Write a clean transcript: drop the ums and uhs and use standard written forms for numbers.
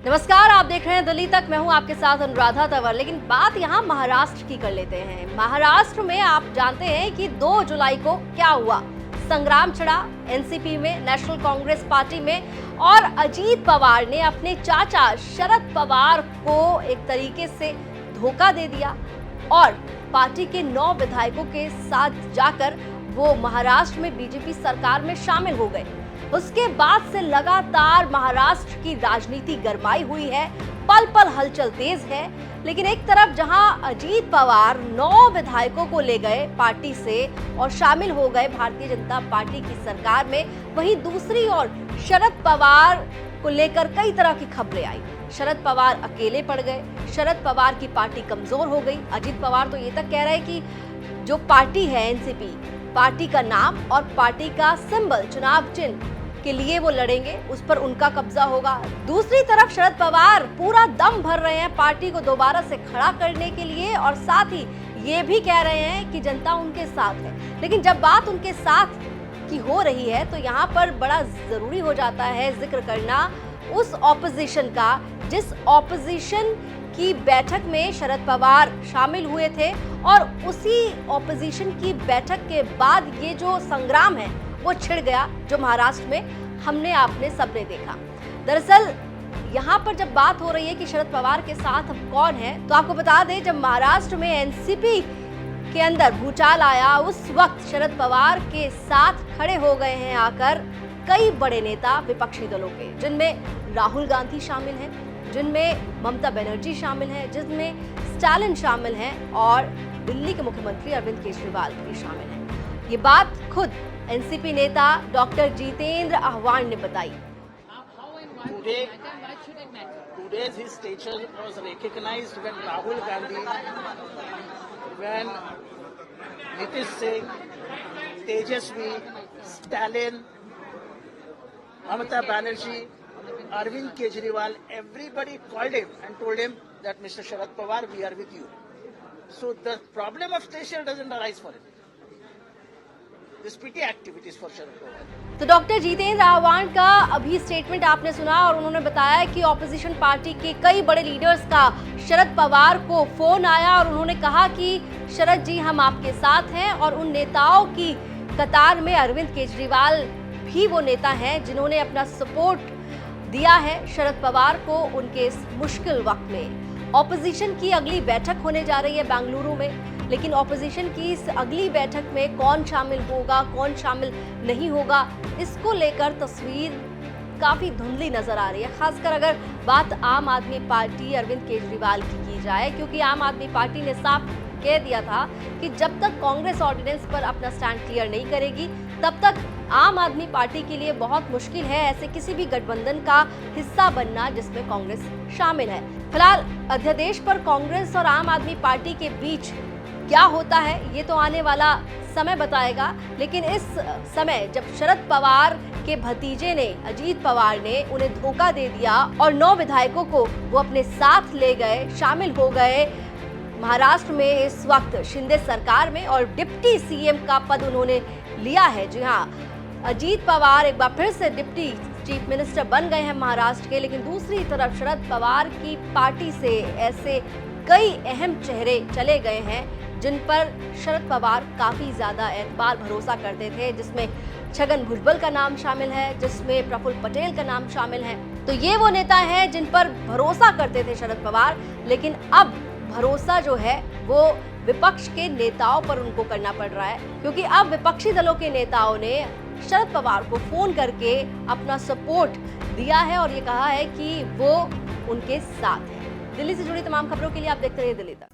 नमस्कार, आप देख रहे हैं दिल्ली तक। मैं हूं आपके साथ अनुराधा तंवर। लेकिन बात यहां महाराष्ट्र की कर लेते हैं। महाराष्ट्र में आप जानते हैं कि 2 जुलाई को क्या हुआ। संग्राम छिड़ा एनसीपी में, नेशनल कांग्रेस पार्टी में, और अजीत पवार ने अपने चाचा शरद पवार को एक तरीके से धोखा दे दिया और पार्टी के 9 विधायकों के साथ जाकर वो महाराष्ट्र में बीजेपी सरकार में शामिल हो गए। उसके बाद से लगातार महाराष्ट्र की राजनीति गरमाई हुई है, पल पल हलचल तेज है। लेकिन एक तरफ जहां अजीत पवार 9 विधायकों को ले गए पार्टी से और शामिल हो गए भारतीय जनता पार्टी की सरकार में, वहीं दूसरी ओर शरद पवार को लेकर कई तरह की खबरें आई। शरद पवार अकेले पड़ गए, शरद पवार की पार्टी कमजोर हो गई। अजीत पवार तो ये तक कह रहे हैं कि जो पार्टी है एनसीपी, पार्टी का नाम और पार्टी का सिंबल, चुनाव चिन्ह के लिए वो लड़ेंगे, उस पर उनका कब्जा होगा। दूसरी तरफ शरद पवार पूरा दम भर रहे हैं पार्टी को दोबारा से खड़ा करने के लिए और साथ ही ये भी कह रहे हैं कि जनता उनके साथ है। लेकिन जब बात उनके साथ की हो रही है तो यहाँ पर बड़ा जरूरी हो जाता है जिक्र करना उस ऑपोजिशन का जिस ऑपोजिशन की बैठक में शरद पवार शामिल हुए थे, और उसी ऑपोजिशन की बैठक के बाद ये जो संग्राम है वो छिड़ गया जो महाराष्ट्र में हमने आपने सबने देखा। दरअसल यहाँ पर जब बात हो रही है कि शरद पवार के साथ अब कौन है, तो आपको बता दें जब महाराष्ट्र में एनसीपी के अंदर भूचाल आया उस वक्त शरद पवार के साथ खड़े हो गए हैं आकर कई बड़े नेता विपक्षी दलों के, जिनमें राहुल गांधी शामिल हैं, जिनमें ममता बनर्जी शामिल हैं, जिनमें स्टालिन शामिल हैं और दिल्ली के मुख्यमंत्री अरविंद केजरीवाल भी शामिल हैं। ये बात खुद एनसीपी नेता डॉक्टर जितेंद्र आह्वान ने बताई। Today's his stature was recognized when Rahul Gandhi, when Nitish Singh, Tejasvi, Stalin, Mamata Banerjee, Arvind Kejriwal, everybody called him and told him that Mr. Sharad Pawar, we are with you. So the problem of stature doesn't arise for him. This petty activities for Sharad Pawar. तो doctor Jitendra आह्वान का अभी statement आपने सुना और उन्होंने बताया कि ऑपोजिशन पार्टी के कई बड़े लीडर्स का शरद पवार को फोन आया और उन्होंने कहा कि शरद जी हम आपके साथ हैं, और उन नेताओं की कतार में अरविंद केजरीवाल भी वो नेता हैं जिन्होंने अपना सपोर्ट दिया है शरद पवार को उनके इस मुश्किल वक्त में। ऑपोजिशन की अगली बैठक होने जा रही है बेंगलुरु में, लेकिन ऑपोजिशन की इस अगली बैठक में कौन शामिल होगा, कौन शामिल नहीं होगा, इसको लेकर तस्वीर काफी धुंधली नजर आ रही है। खासकर अगर बात आम आदमी पार्टी अरविंद केजरीवाल की जाए, क्योंकि आम आदमी पार्टी ने साफ कह दिया था कि जब तक कांग्रेस ऑर्डिनेंस पर अपना स्टैंड क्लियर नहीं करेगी तब तक आम आदमी पार्टी के लिए बहुत मुश्किल है ऐसे किसी भी गठबंधन का हिस्सा बनना जिसमें कांग्रेस शामिल है। फिलहाल अध्यादेश पर कांग्रेस और आम आदमी पार्टी के बीच क्या होता है ये तो आने वाला समय बताएगा। लेकिन इस समय जब शरद पवार के भतीजे ने, अजीत पवार ने उन्हें धोखा दे दिया और 9 विधायकों को वो अपने साथ ले गए, शामिल हो गए महाराष्ट्र में इस वक्त शिंदे सरकार में, और डिप्टी सीएम का पद उन्होंने लिया है। जी हाँ, अजीत पवार एक बार फिर से डिप्टी चीफ मिनिस्टर बन गए हैं महाराष्ट्र के। लेकिन दूसरी तरफ शरद पवार की पार्टी से ऐसे कई अहम चेहरे चले गए हैं जिन पर शरद पवार काफी ज्यादा एतबार भरोसा करते थे, जिसमें छगन भुजबल का नाम शामिल है, जिसमें प्रफुल्ल पटेल का नाम शामिल है। तो ये वो नेता हैं जिन पर भरोसा करते थे शरद पवार, लेकिन अब भरोसा जो है वो विपक्ष के नेताओं पर उनको करना पड़ रहा है, क्योंकि अब विपक्षी दलों के नेताओं ने शरद पवार को फोन करके अपना सपोर्ट दिया है और ये कहा है कि वो उनके साथ है। दिल्ली से जुड़ी तमाम खबरों के लिए आप देखते रहिए दिल्ली तक।